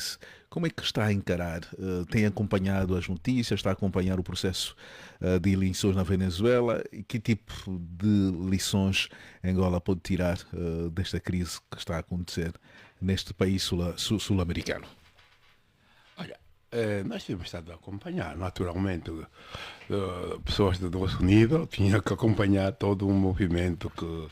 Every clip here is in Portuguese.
crise. Como é que está a encarar? Tem acompanhado as notícias, está a acompanhar o processo de eleições na Venezuela? E que tipo de lições Angola pode tirar desta crise que está a acontecer neste país sul-americano? Olha, nós temos estado a acompanhar, naturalmente, pessoas do nosso nível tinham que acompanhar todo um movimento que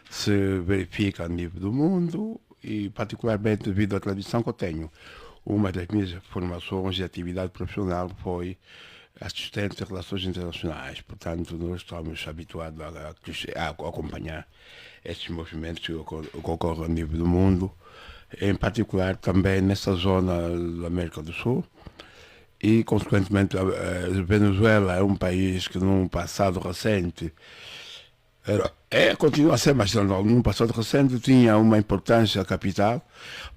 se verifica a nível do mundo e, particularmente, devido à tradição que eu tenho. Uma das minhas formações e atividade profissional foi assistente de relações internacionais. Portanto, nós estamos habituados a acompanhar esses movimentos que ocorrem a nível do mundo, em particular também nessa zona da América do Sul. E, consequentemente, a Venezuela é um país que, num passado recente, continua a ser, mas num passado recente tinha uma importância capital,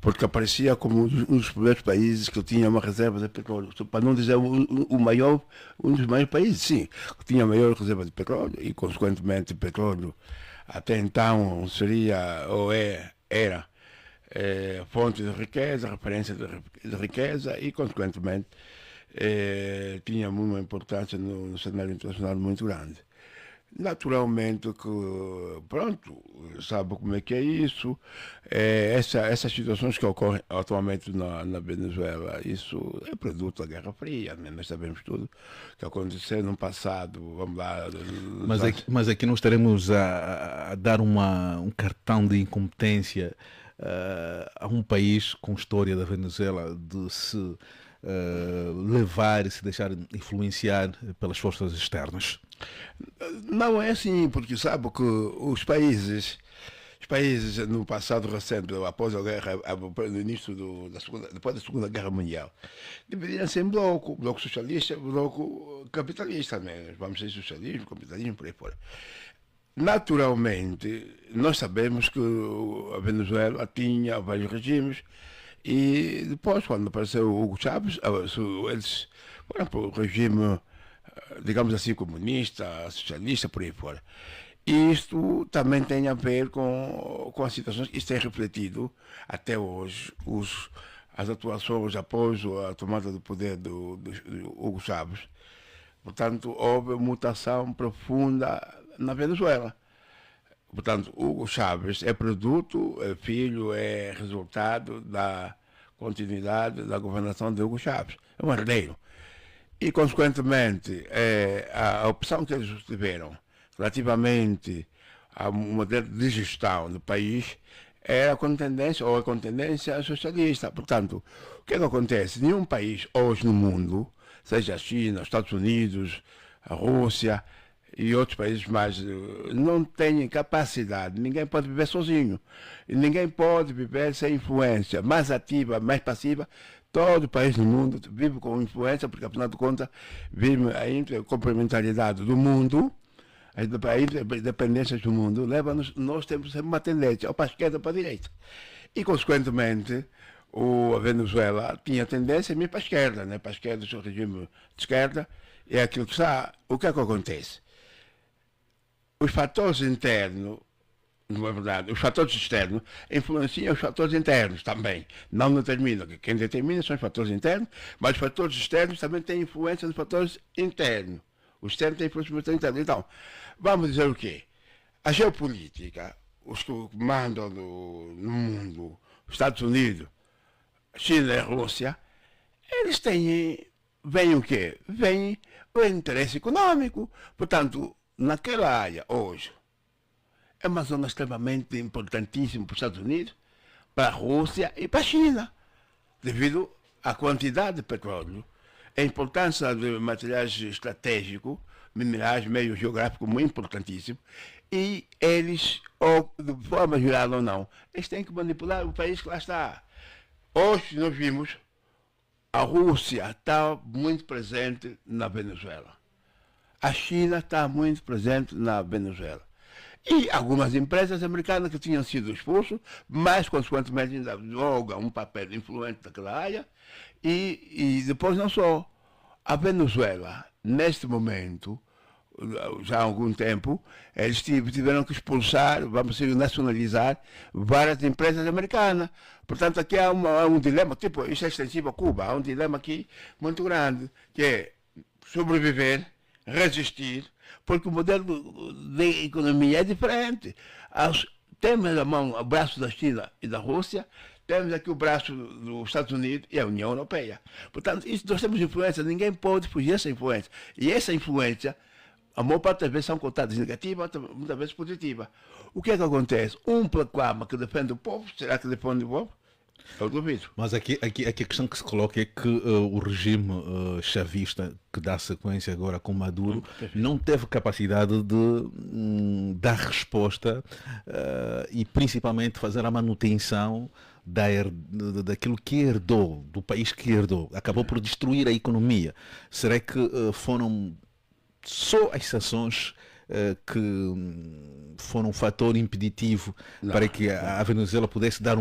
porque aparecia como um dos primeiros países que tinha uma reserva de petróleo, para não dizer o maior, um dos maiores países, sim, que tinha a maior reserva de petróleo e, consequentemente, petróleo até então seria ou era fonte de riqueza, referência de riqueza e, consequentemente, tinha uma importância no cenário internacional muito grande. Naturalmente que, pronto, sabe como é que é isso, essas situações que ocorrem atualmente na Venezuela, isso é produto da Guerra Fria, né? Nós sabemos tudo que aconteceu no passado, vamos lá... Mas aqui nós estaremos a dar um cartão de incompetência a um país com história da Venezuela de se levar e se deixar influenciar pelas forças externas. Não é assim, porque sabe que os países no passado recente, após a guerra, no início depois da Segunda Guerra Mundial, dividiram-se em bloco socialista, bloco capitalista, né? Vamos dizer socialismo, capitalismo, por aí fora. Naturalmente, nós sabemos que a Venezuela tinha vários regimes e depois, quando apareceu o Hugo Chávez, eles foram para o regime, digamos assim, comunista, socialista, por aí fora. E isto também tem a ver com as situações, isto é refletido até hoje, as atuações após a tomada do poder do Hugo Chávez. Portanto, houve mutação profunda na Venezuela. Portanto, Hugo Chávez é produto, é filho, é resultado da continuidade da governação de Hugo Chávez. É um herdeiro. E, consequentemente, a opção que eles tiveram relativamente ao modelo de gestão do país era com tendência, ou é com tendência socialista. Portanto, o que é que acontece? Nenhum país hoje no mundo, seja a China, os Estados Unidos, a Rússia e outros países mais, não tem capacidade, ninguém pode viver sozinho. E ninguém pode viver sem influência, mais ativa, mais passiva. Todo país no mundo vive com influência, porque afinal de contas vive a intercomplementariedade do mundo, a interdependência do mundo, leva-nos, nós temos sempre uma tendência, ou para a esquerda ou para a direita. E, consequentemente, a Venezuela tinha tendência mesmo para a esquerda, né? Para a esquerda, o seu regime de esquerda, é aquilo que está. O que é que acontece? Os fatores internos, não é verdade, os fatores externos influenciam os fatores internos também. Não determinam. Quem determina são os fatores internos, mas os fatores externos também têm influência nos fatores internos. O externo tem influência nos fatores internos. Então, vamos dizer o quê? A geopolítica, os que mandam no mundo, os Estados Unidos, China e Rússia, eles vem o quê? Vem o interesse econômico. Portanto, naquela área, hoje, é uma zona extremamente importantíssima para os Estados Unidos, para a Rússia e para a China, devido à quantidade de petróleo, a importância de materiais estratégicos, minerais, meio geográfico muito importantíssimo, e eles, ou de forma geral ou não, eles têm que manipular o país que lá está. Hoje nós vimos a Rússia está muito presente na Venezuela. A China está muito presente na Venezuela. E algumas empresas americanas que tinham sido expulsas, mas consequentemente ainda jogam um papel influente naquela área. E depois não só. A Venezuela, neste momento, já há algum tempo, eles tiveram que expulsar, vamos dizer, nacionalizar várias empresas americanas. Portanto, aqui há um dilema, tipo, isso é extensivo a Cuba, há um dilema aqui muito grande, que é sobreviver, resistir, porque o modelo de economia é diferente. Temos a mão, o braço da China e da Rússia, temos aqui o braço dos Estados Unidos e a União Europeia. Portanto, isso, nós temos influência, ninguém pode fugir dessa influência. E essa influência, a maior parte das vezes são contadas negativas, muitas vezes positivas. O que é que acontece? Um proclama que defende o povo, será que defende o povo? Eu duvido. Mas aqui a questão que se coloca é que o regime chavista, que dá sequência agora com Maduro, não teve capacidade de dar resposta e principalmente fazer a manutenção daquilo que herdou, do país que herdou. Acabou por destruir a economia. Será que foram só as sanções que foram um fator impeditivo para que a Venezuela pudesse dar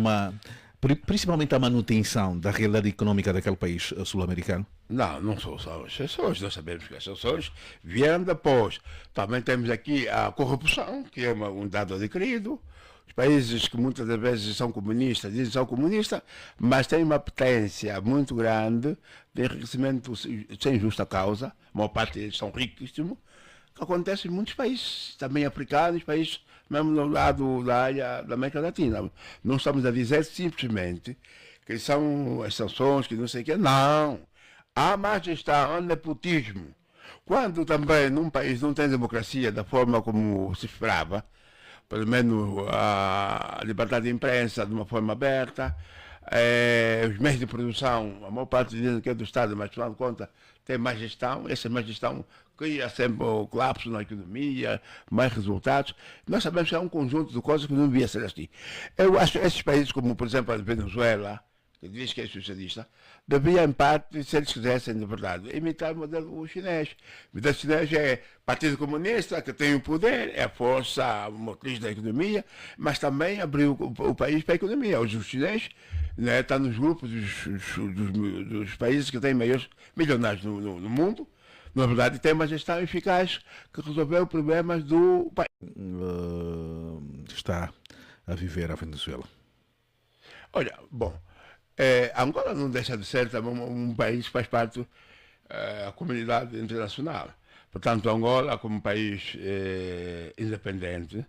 principalmente a manutenção da realidade econômica daquele país sul-americano? Não são só as sanções, nós sabemos que as sanções vieram depois. Também temos aqui a corrupção, que é um dado adquirido. Os países que muitas das vezes são comunistas, dizem que são comunistas, mas têm uma potência muito grande de enriquecimento sem justa causa. A maior parte deles são riquíssimos, que acontece em muitos países, também africanos, países mesmo no lado da área da América Latina. Não estamos a dizer simplesmente que são as sanções, que não sei o quê. Não. Há má gestão, há nepotismo. Quando também num país não tem democracia da forma como se esperava, pelo menos a liberdade de imprensa de uma forma aberta, os meios de produção, a maior parte dizem que é do Estado, mas afinal de contas tem má gestão, essa má gestão cria sempre o colapso na economia, mais resultados. Nós sabemos que é um conjunto de coisas que não devia ser assim. Eu acho que esses países, como por exemplo a Venezuela, que diz que é socialista, devia em parte, se eles quisessem de verdade, imitar o modelo chinês. O modelo chinês é Partido Comunista, que tem o poder, é a força motriz da economia, mas também abriu o país para a economia. Hoje o chinês está nos grupos dos países que têm maiores milionários no mundo. Na verdade, tem uma gestão eficaz que resolveu problemas do país. Está a viver a Venezuela? Olha, bom, Angola não deixa de ser também um país que faz parte da comunidade internacional. Portanto, Angola, como país independente,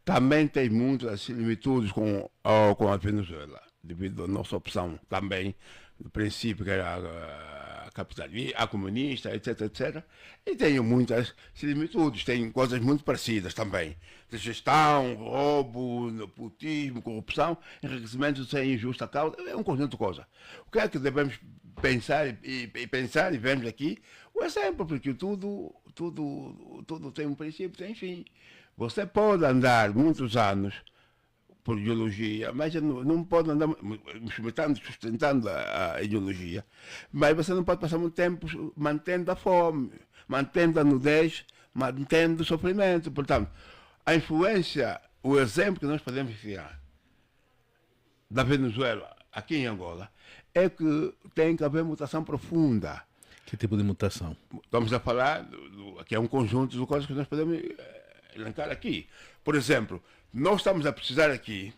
também tem muitas similitudes com a Venezuela, devido à nossa opção também, do princípio que era a capitalista, a comunista, etc, etc. E tem muitas similitudes, tem coisas muito parecidas também. De gestão, roubo, nepotismo, corrupção, enriquecimento sem justa causa, é um conjunto de coisas. O que é que devemos pensar e vemos aqui? O exemplo, porque tudo tem um princípio, tem fim. Você pode andar muitos anos por ideologia, mas não pode andar sustentando a ideologia, mas você não pode passar muito tempo mantendo a fome, mantendo a nudez, mantendo o sofrimento. Portanto, a influência, o exemplo que nós podemos tirar da Venezuela aqui em Angola é que tem que haver mutação profunda. Que tipo de mutação? Estamos a falar, que é um conjunto de coisas que nós podemos elencar aqui. Por exemplo, nós estamos a precisar aqui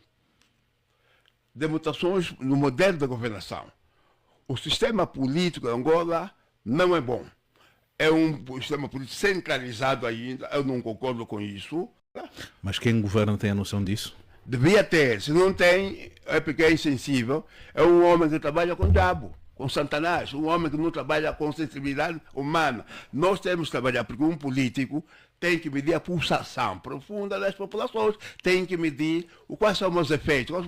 de mutações no modelo da governação. O sistema político de Angola não é bom. É um sistema político centralizado ainda, eu não concordo com isso. Mas quem governa tem a noção disso? Devia ter, se não tem, é porque é insensível. É um homem que trabalha com diabo, com Satanás, um homem que não trabalha com sensibilidade humana. Nós temos que trabalhar, porque um político tem que medir a pulsação profunda das populações, tem que medir quais são os efeitos.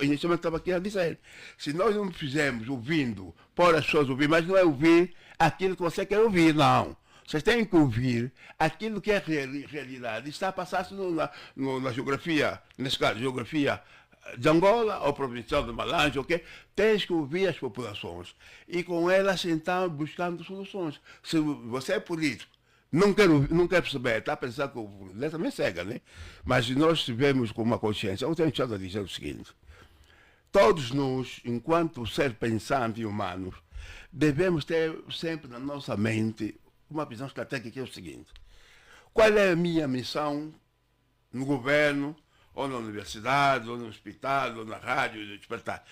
Inicialmente estava aqui a dizer, se nós não fizermos ouvindo, pôr as pessoas ouvir, mas não é ouvir aquilo que você quer ouvir, não. Vocês têm que ouvir aquilo que é realidade. Está a passar-se na geografia, nesse caso, geografia de Angola ou provincial de Malange, ok? Tens que ouvir as populações e com elas então buscando soluções. Se você é político, não quer perceber, está a pensar que o problema também cega, né? Mas se nós estivermos com uma consciência, eu tenho estado a dizer o seguinte: todos nós, enquanto ser pensante e humanos, devemos ter sempre na nossa mente uma visão estratégica que é o seguinte: qual é a minha missão no governo, ou na universidade, ou no hospital, ou na rádio, no despertar.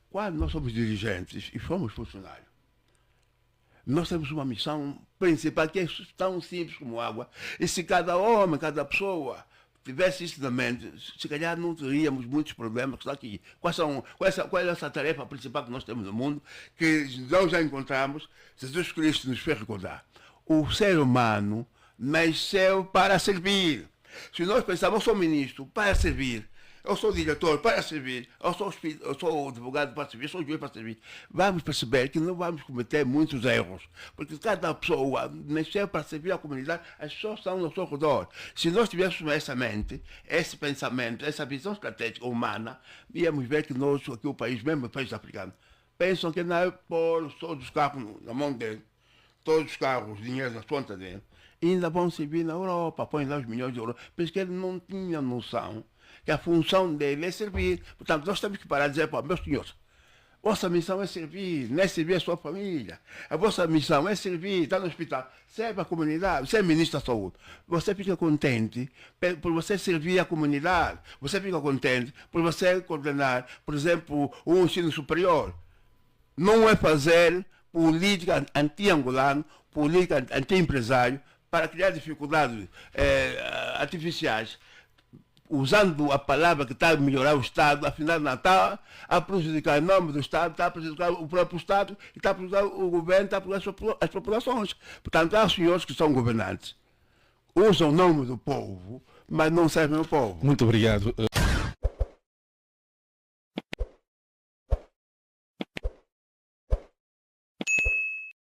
Quando nós somos dirigentes e somos funcionários, nós temos uma missão principal que é tão simples como água. E se cada homem, cada pessoa tivesse isso na mente, se calhar não teríamos muitos problemas que estão aqui. Qual é essa tarefa principal que nós temos no mundo, que nós já encontramos, Jesus Cristo nos fez recordar. O ser humano nasceu para servir. Se nós pensarmos, eu sou ministro para servir, eu sou diretor para servir, eu sou advogado para servir, eu sou juiz para servir, vamos perceber que não vamos cometer muitos erros, porque cada pessoa nasceu para servir a comunidade, as pessoas estão ao seu redor. Se nós tivéssemos essa mente, esse pensamento, essa visão estratégica humana, íamos ver que nós, aqui o país, mesmo o país africano, pensam que não é pôr todos os carros na mão dele, todos os carros, dinheiro na conta dele, e ainda vão servir na Europa, põem lá os milhões de euros, porque ele não tinha noção que a função dele é servir. Portanto, nós temos que parar de dizer, pô, meus senhores, vossa missão é servir, não é servir a sua família. A vossa missão é servir, está no hospital, serve a comunidade. Você é ministro da saúde, você fica contente por você servir a comunidade. Você fica contente por você coordenar, por exemplo, um ensino superior. Não é fazer política anti-angolano, política anti-empresário, para criar dificuldades artificiais, usando a palavra que está a melhorar o Estado, afinal não está a prejudicar o nome do Estado, está a prejudicar o próprio Estado, e está a prejudicar o governo, está a prejudicar as populações. Portanto, há senhores que são governantes, usam o nome do povo, mas não servem ao povo. Muito obrigado.